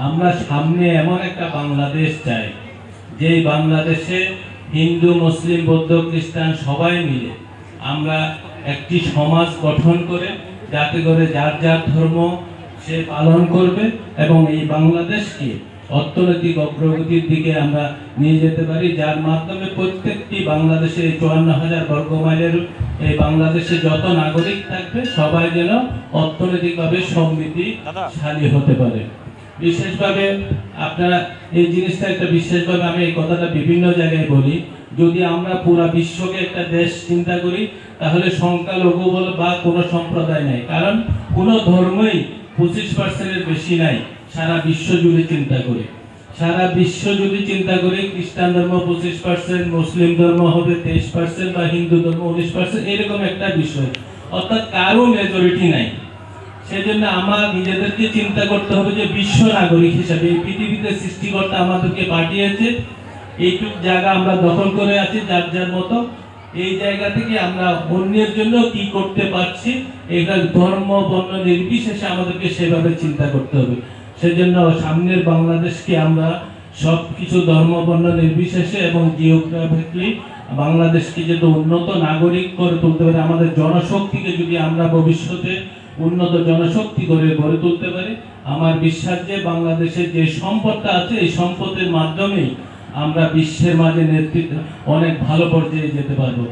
আমরা সামনে এমন একটা বাংলাদেশ চাই যেই বাংলাদেশে হিন্দু, মুসলিম, বৌদ্ধ, খ্রিস্টান সবাই মিলে আমরা একটি সমাজ গঠন করে, যাতে করে যার যার ধর্ম সে পালন করবে এবং এই বাংলাদেশকে অর্থনৈতিক অগ্রগতির দিকে আমরা নিয়ে যেতে পারি, যার মাধ্যমে প্রত্যেকটি বাংলাদেশের 54,000 বর্গ মাইলের এই বাংলাদেশে যত নাগরিক থাকবে সবাই যেন অর্থনৈতিকভাবে সমৃদ্ধিশালী হতে পারে। বিশেষভাবে আপনারা এই জিনিসটা একটা বিশেষভাবে আমি এই কথাটা বিভিন্ন জায়গায় বলি, যদি আমরা পুরা বিশ্বকে একটা দেশ চিন্তা করি তাহলে সংখ্যালঘু বলে বা কোনো সম্প্রদায় নাই, কারণ কোনো ধর্মই 25%-এর বেশি নাই। সারা বিশ্ব জুড়ে চিন্তা করি, সারা বিশ্ব যদি চিন্তা করি, খ্রিস্টান ধর্ম 25%, মুসলিম ধর্ম হবে 23% বা হিন্দু ধর্ম 19%, এরকম একটা বিষয়, অর্থাৎ কারো মেজরিটি নাই। সেজন্য আমার নিজেদেরকে চিন্তা করতে হবে যে বিশ্ব নাগরিক হিসাবে এই পৃথিবীতে সৃষ্টিকর্তা আমাদেরকে পাঠিয়েছে, এইটুক জায়গা আমরা দখল করে আছি যার যার মতো, এই জায়গা থেকে আমরা অন্যের জন্য কি করতে পারছি, এটা ধর্ম বর্ণ নির্বিশেষে আমাদেরকে সেভাবে চিন্তা করতে হবে। সেজন্য সামনের বাংলাদেশকে আমরা সব কিছু ধর্ম বর্ণ নির্বিশেষে এবং জিওগ্রাফিক্যালি বাংলাদেশকে যদি উন্নত নাগরিক করে তুলতে পারে, আমাদের জনশক্তিকে যদি আমরা ভবিষ্যতে উন্নত জনশক্তি করে গড়ে তুলতে পারি, আমার বিশ্বাস যে বাংলাদেশের যে সম্পদটা আছে এই সম্পদের মাধ্যমেই আমরা বিশ্বের মাঝে নেতৃত্ব অনেক ভালো পর্যায়ে যেতে পারবো।